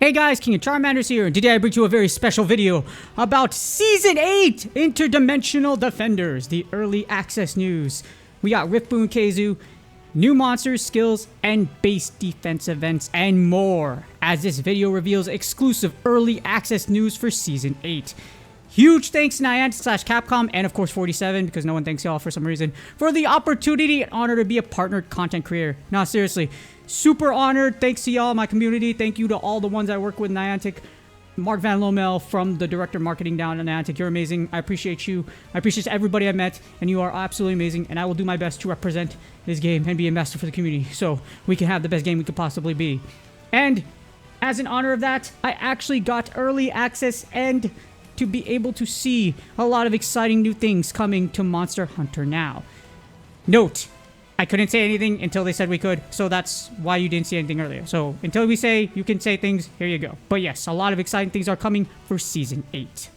Hey guys, King of Charmanders here, and today I bring you a very special video about Season 8 Interdimensional Defenders, the early access news. We got Riftborne Khezu, new monsters, skills, and base defense events, and more, as this video reveals exclusive early access news for Season 8. Huge thanks to Niantic/Capcom and of course 47, because no one thanks y'all for some reason, for the opportunity and honor to be a partnered content creator. No, seriously, super honored. Thanks to y'all, my community. Thank you to all the ones I work with, Niantic. Mark Van Lommel from the Director of Marketing down at Niantic. You're amazing. I appreciate you. I appreciate everybody I met, and you are absolutely amazing, and I will do my best to represent this game and be a master for the community so we can have the best game we could possibly be. And as an honor of that, I actually got early access and to be able to see a lot of exciting new things coming to Monster Hunter now. Note, I couldn't say anything until they said we could, so that's why you didn't see anything earlier. So until we say you can say things, here you go. But yes, a lot of exciting things are coming for Season 8.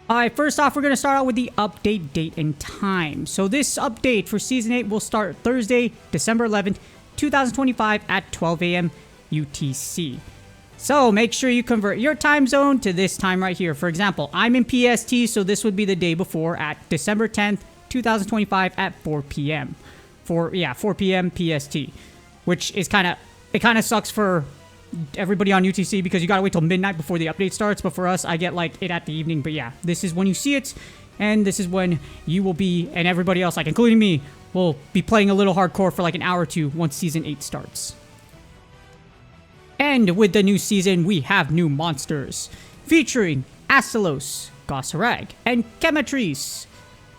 Alright, first off, we're going to start out with the update date and time. So this update for Season 8 will start Thursday, December 11th, 2025 at 12 a.m. UTC. So make sure you convert your time zone to this time right here. For example, I'm in PST, so this would be the day before at December 10th, 2025 at 4 p.m. 4 p.m. PST, which is kind of sucks for everybody on UTC because you gotta wait till midnight before the update starts. But for us, I get like it at the evening. But yeah, this is when you see it, and this is when you will be, and everybody else, like including me, will be playing a little hardcore for like an hour or two once Season 8 starts. And with the new season, we have new monsters, featuring Astalos, Goss Harag, and Quematrice.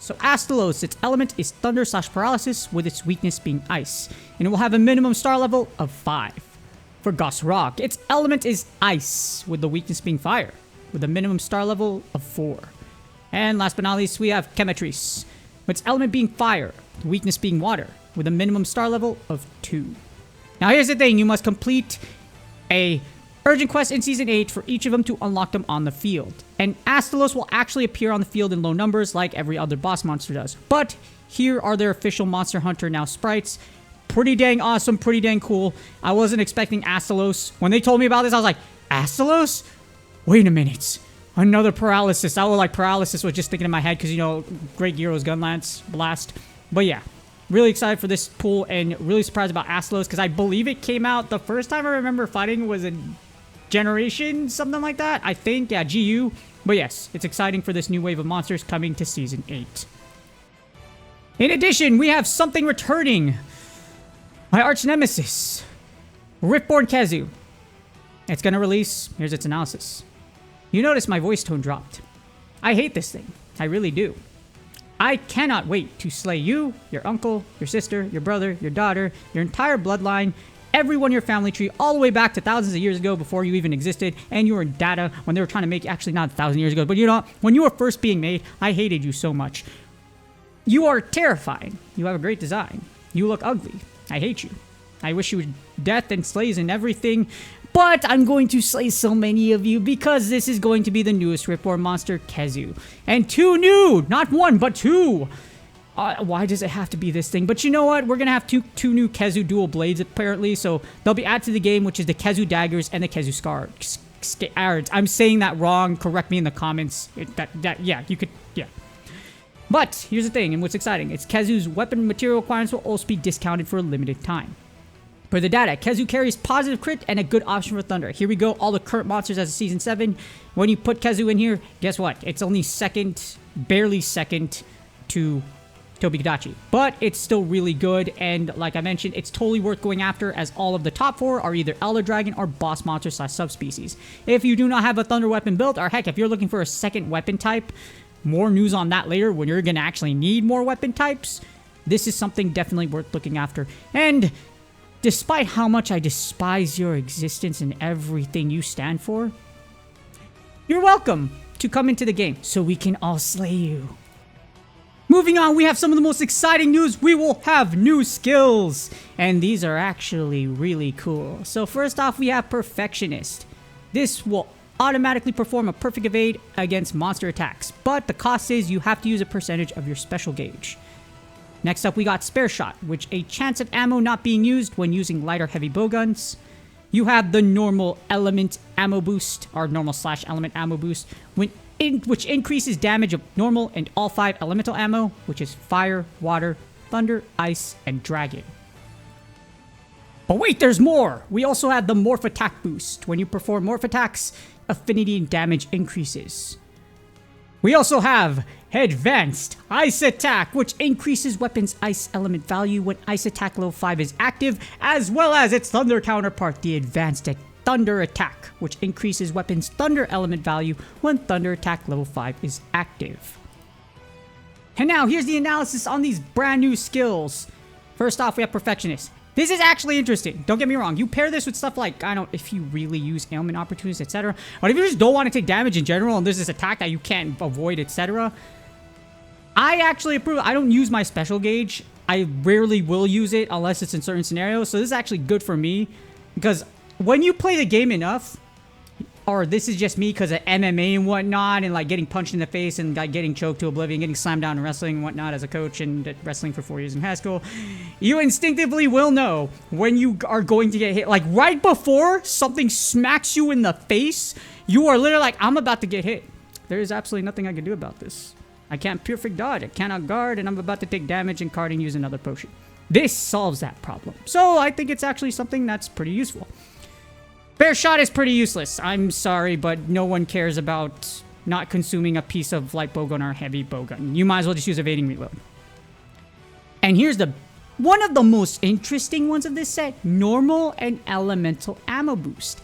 So Astalos, its element is thunder/paralysis, with its weakness being ice, and it will have a minimum star level of 5. For Goss Harag, its element is ice, with the weakness being fire, with a minimum star level of 4. And last but not least, we have Quematrice, with its element being fire, the weakness being water, with a minimum star level of 2. Now here's the thing, you must complete a urgent quest in Season 8 for each of them to unlock them on the field. And Astalos will actually appear on the field in low numbers like every other boss monster does. But here are their official Monster Hunter Now sprites. Pretty dang awesome, pretty dang cool. I wasn't expecting Astalos. When they told me about this, I was like, Astalos? Wait a minute. Another paralysis. I was like, paralysis was just thinking in my head because, you know, Great Gyro's Gunlance Blast. But yeah. Really excited for this pool and really surprised about Astalos because I believe it came out the first time I remember fighting was in Generation, something like that. I think, yeah, GU. But yes, it's exciting for this new wave of monsters coming to Season 8. In addition, we have something returning. My arch nemesis, Riftborne Khezu. It's going to release. Here's its analysis. You notice my voice tone dropped. I hate this thing. I really do. I cannot wait to slay you, your uncle, your sister, your brother, your daughter, your entire bloodline, everyone in your family tree, all the way back to thousands of years ago before you even existed, and you were in data when they were trying to make, actually not 1,000 years ago, but you know, when you were first being made, I hated you so much. You are terrifying. You have a great design. You look ugly. I hate you. I wish you death and slays and everything. But I'm going to slay so many of you because this is going to be the newest Riftborne monster, Khezu. And 2 new! Not 1, but 2! Why does it have to be this thing? But you know what? We're going to have two new Khezu dual blades, apparently. So they'll be added to the game, which is the Khezu daggers and the Khezu scars. I'm saying that wrong. Correct me in the comments. Yeah, you could, yeah. But here's the thing, and what's exciting. It's Khezu's weapon material requirements will also be discounted for a limited time. For the data, Khezu carries positive crit and a good option for Thunder. Here we go, all the current monsters as of Season 7. When you put Khezu in here, guess what? It's only second, barely second to Tobikadachi. But it's still really good, and like I mentioned, it's totally worth going after as all of the top 4 are either Elder Dragon or boss monsters / subspecies. If you do not have a Thunder weapon built, or heck, if you're looking for a second weapon type, more news on that later when you're going to actually need more weapon types, this is something definitely worth looking after. And despite how much I despise your existence and everything you stand for, you're welcome to come into the game so we can all slay you. Moving on, we have some of the most exciting news. We will have new skills, and these are actually really cool. So first off, we have Perfectionist. This will automatically perform a perfect evade against monster attacks, but the cost is you have to use a percentage of your special gauge. Next up, we got Spare Shot, which a chance of ammo not being used when using light or heavy bowguns. You have the normal element ammo boost, or normal / element ammo boost, which increases damage of normal and all 5 elemental ammo, which is fire, water, thunder, ice, and dragon. But wait, there's more! We also have the morph attack boost. When you perform morph attacks, affinity and damage increases. We also have advanced ice attack, which increases weapons' ice element value when ice attack level 5 is active, as well as its thunder counterpart, the advanced thunder attack, which increases weapons' thunder element value when thunder attack level 5 is active. And now here's the analysis on these brand new skills. First off, we have Perfectionist. This is actually interesting. Don't get me wrong. You pair this with stuff like, I don't know, if you really use ailment opportunities, etc. But if you just don't want to take damage in general and there's this attack that you can't avoid, etc. I actually approve. I don't use my special gauge. I rarely will use it unless it's in certain scenarios. So this is actually good for me because when you play the game enough, or this is just me because of MMA and whatnot, and like getting punched in the face and like getting choked to oblivion, getting slammed down in wrestling and whatnot as a coach and wrestling for 4 years in high school, you instinctively will know when you are going to get hit. Like right before something smacks you in the face, you are literally like, I'm about to get hit. There is absolutely nothing I can do about this. I can't perfect dodge, I cannot guard, and I'm about to take damage and card and use another potion. This solves that problem. So I think it's actually something that's pretty useful. Bear shot is pretty useless. I'm sorry, but no one cares about not consuming a piece of light bowgun or heavy bowgun. You might as well just use evading reload. And here's one of the most interesting ones of this set, normal and elemental ammo boost.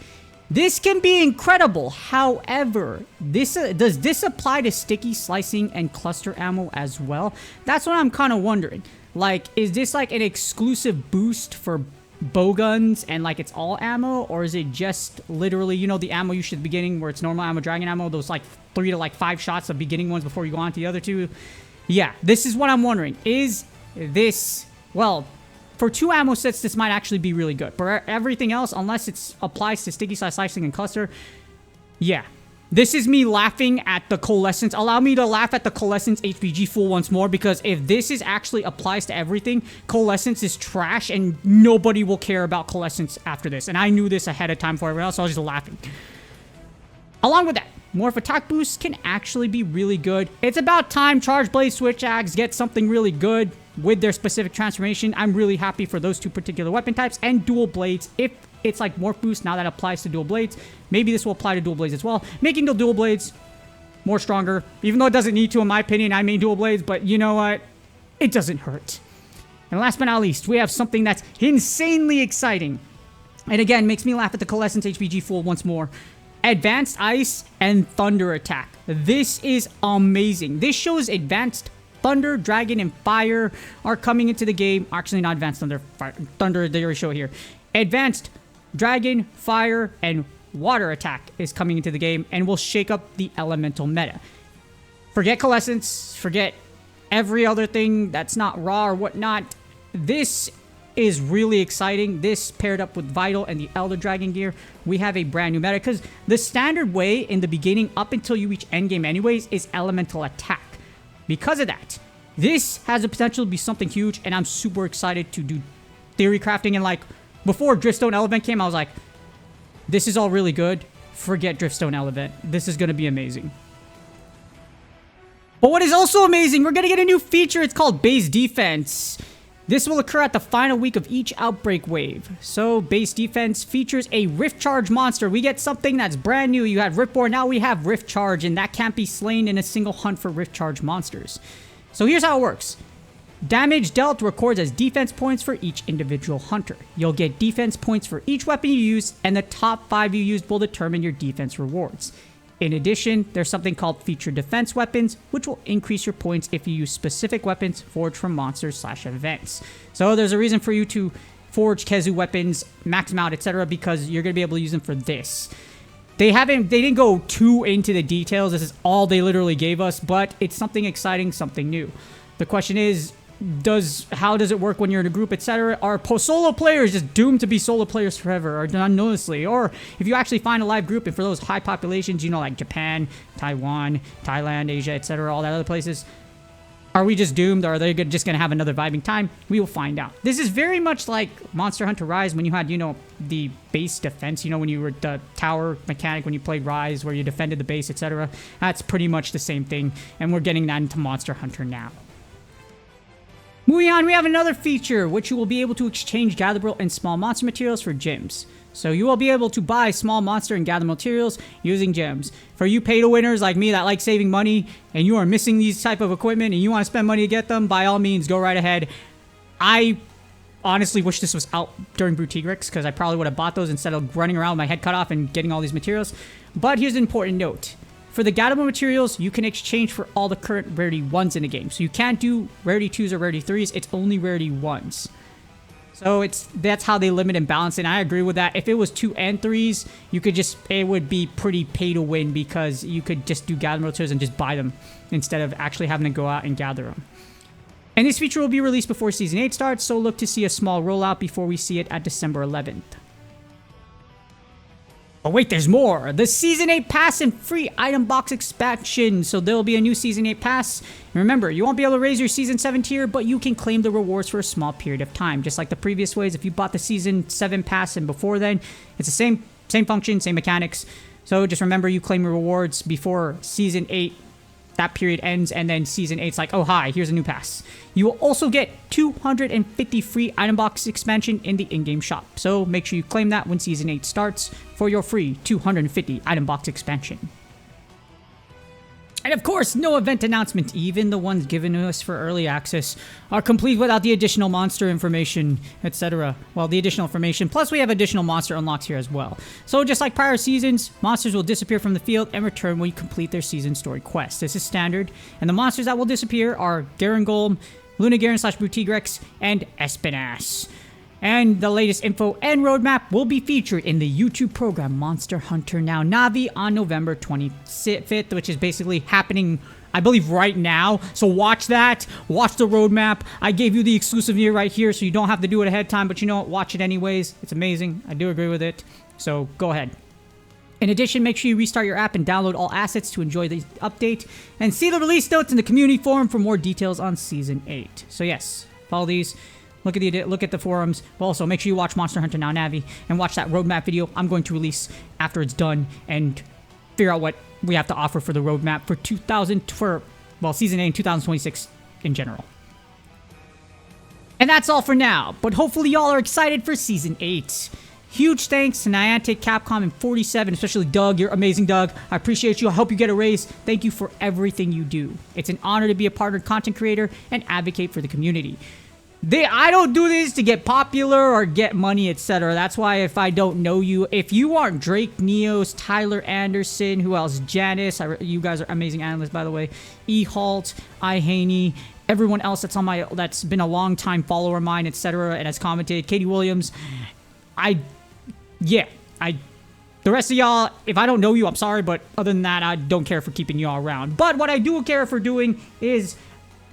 This can be incredible. However, does this apply to sticky, slicing, and cluster ammo as well? That's what I'm kind of wondering. Like, is this like an exclusive boost for bowguns and like it's all ammo, or is it just literally, you know, the ammo you should be getting where it's normal ammo, dragon ammo, those like 3 to 5 shots of beginning ones before you go on to the other 2? Yeah, this is what I'm wondering. Is this, well, for 2 ammo sets, this might actually be really good. For everything else, unless it applies to sticky, slicing, and cluster, yeah. This is me laughing at the Coalescence. Allow me to laugh at the Coalescence HPG fool once more, because if this is actually applies to everything, Coalescence is trash and nobody will care about Coalescence after this. And I knew this ahead of time for everyone else, so I was just laughing. Along with that, morph attack boost can actually be really good. It's about time Charge Blade Switch Axe get something really good with their specific transformation. I'm really happy for those 2 particular weapon types, and dual blades. If it's like morph boost, now that applies to dual blades, maybe this will apply to dual blades as well, making the dual blades more stronger, even though it doesn't need to. In my opinion, I main dual blades, but you know what, it doesn't hurt. And last but not least, we have something that's insanely exciting, and again makes me laugh at the Coalescence HPG fool once more: advanced ice and thunder attack. This is amazing. This shows advanced thunder, dragon, and fire are coming into the game. Actually, not advanced thunder, fire, thunder, they already show here. Advanced dragon, fire, and water attack is coming into the game and will shake up the elemental meta. Forget Coalescence, forget every other thing that's not raw or whatnot. This is really exciting. This paired up with Vital and the Elder Dragon gear, we have a brand new meta, because the standard way in the beginning up until you reach endgame anyways is elemental attack. Because of that, this has the potential to be something huge, and I'm super excited to do theory crafting. And like, before Driftstone Elevent came, I was like, this is all really good. Forget Driftstone Elevent. This is going to be amazing. But what is also amazing, we're going to get a new feature. It's called Base Defense. This will occur at the final week of each outbreak wave. So Base Defense features a Rift Charge monster. We get something that's brand new. You had Riftborne, now we have Rift Charge, and that can't be slain in a single hunt for Rift Charge monsters. So here's how it works. Damage dealt records as defense points for each individual hunter. You'll get defense points for each weapon you use, and the top 5 you used will determine your defense rewards. In addition, there's something called featured defense weapons, which will increase your points if you use specific weapons forged from monsters/events. So there's a reason for you to forge Khezu weapons, max them out, etc., because you're going to be able to use them for this. They didn't go too into the details. This is all they literally gave us, but it's something exciting, something new. The question is, how does it work when you're in a group, etc.? Are solo players just doomed to be solo players forever, or unnoticeably? Or if you actually find a live group, and for those high populations, you know, like Japan, Taiwan, Thailand, Asia, etc., all that other places, Are we just doomed, or are they just going to have another vibing time? We will find out. This is very much like Monster Hunter Rise when you had, you know, the base defense, you know, when you were the tower mechanic, when you played Rise, where you defended the base, etc. That's pretty much the same thing, and we're getting that into Monster Hunter now. Moving on, we have another feature, which you will be able to exchange gatherable and small monster materials for gems. So you will be able to buy small monster and gather materials using gems. For you pay-to-winners like me that like saving money, and you are missing these type of equipment, and you want to spend money to get them, by all means, go right ahead. I honestly wish this was out during Brutigrex, because I probably would have bought those instead of running around with my head cut off and getting all these materials. But here's an important note. For the gatherable materials, you can exchange for all the current rarity 1s in the game. So you can't do rarity 2s or rarity 3s, it's only rarity 1s. So that's how they limit and balance, and I agree with that. If it was 2 and 3s, it would be pretty pay to win, because you could just do gather materials and just buy them instead of actually having to go out and gather them. And this feature will be released before Season 8 starts, so look to see a small rollout before we see it at December 11th. Oh wait, there's more! The Season 8 Pass and free item box expansion. So there will be a new Season 8 Pass. And remember, you won't be able to raise your Season 7 tier, but you can claim the rewards for a small period of time. Just like the previous ways, if you bought the Season 7 Pass and before then, it's the same function, same mechanics. So just remember, you claim your rewards before Season 8, that period ends, and then Season 8's like, oh hi, here's a new pass. You will also get 250 free item box expansion in the in-game shop. So make sure you claim that when Season 8 starts for your free 250 item box expansion. And of course, no event announcement, even the ones given to us for early access, are complete without the additional monster information, etc. Well, the additional information, plus we have additional monster unlocks here as well. So just like prior seasons, monsters will disappear from the field and return when you complete their season story quest. This is standard, and the monsters that will disappear are Garangolm, Lunagaren/Brutigrex, and Espinas. And the latest info and roadmap will be featured in the YouTube program Monster Hunter Now Navi on November 25th, which is basically happening, I believe, right now. So watch that. Watch the roadmap. I gave you the exclusive year right here, so you don't have to do it ahead of time, but you know what? Watch it anyways. It's amazing. I do agree with it. So go ahead. In addition, make sure you restart your app and download all assets to enjoy the update. And see the release notes in the community forum for more details on Season 8. So yes, follow these. Look at the forums. But also, make sure you watch Monster Hunter Now Navi and watch that roadmap video I'm going to release after it's done, and figure out what we have to offer for the roadmap for Season 8 and 2026 in general. And that's all for now, but hopefully y'all are excited for Season 8. Huge thanks to Niantic, Capcom, and 47, especially Doug. You're amazing, Doug. I appreciate you. I hope you get a raise. Thank you for everything you do. It's an honor to be a partnered content creator and advocate for the community. I don't do this to get popular or get money, etc. That's why if I don't know you, if you aren't Drake Neos, Tyler Anderson, who else? Janice, you guys are amazing analysts, by the way. E-Halt, I-Haney, everyone else that's been a long time follower of mine, etc. and has commented. Katie Williams, the rest of y'all, if I don't know you, I'm sorry, but other than that, I don't care for keeping y'all around. But what I do care for doing is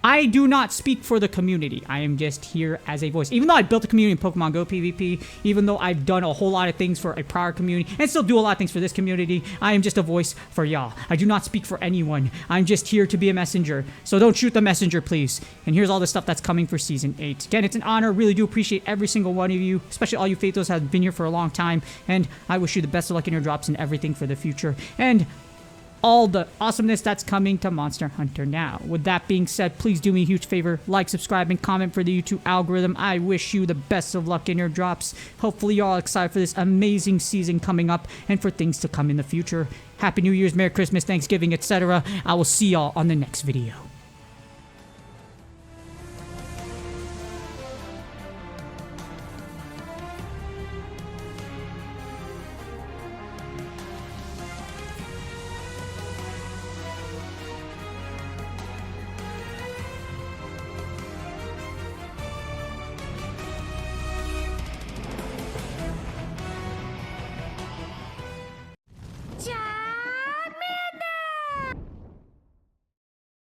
I do not speak for the community. I am just here as a voice. Even though I built a community in Pokemon Go PvP, even though I've done a whole lot of things for a prior community, and still do a lot of things for this community, I am just a voice for y'all. I do not speak for anyone. I'm just here to be a messenger. So don't shoot the messenger, please. And here's all the stuff that's coming for Season 8. Again, it's an honor. Really do appreciate every single one of you, especially all you Faithos who have been here for a long time. And I wish you the best of luck in your drops and everything for the future. And all the awesomeness that's coming to Monster Hunter Now. With that being said, please do me a huge favor, like, subscribe, and comment for the YouTube algorithm. I wish you the best of luck in your drops. Hopefully you're all excited for this amazing season coming up and for things to come in the future. Happy New Year's, Merry Christmas, Thanksgiving, etc. I will see y'all on the next video.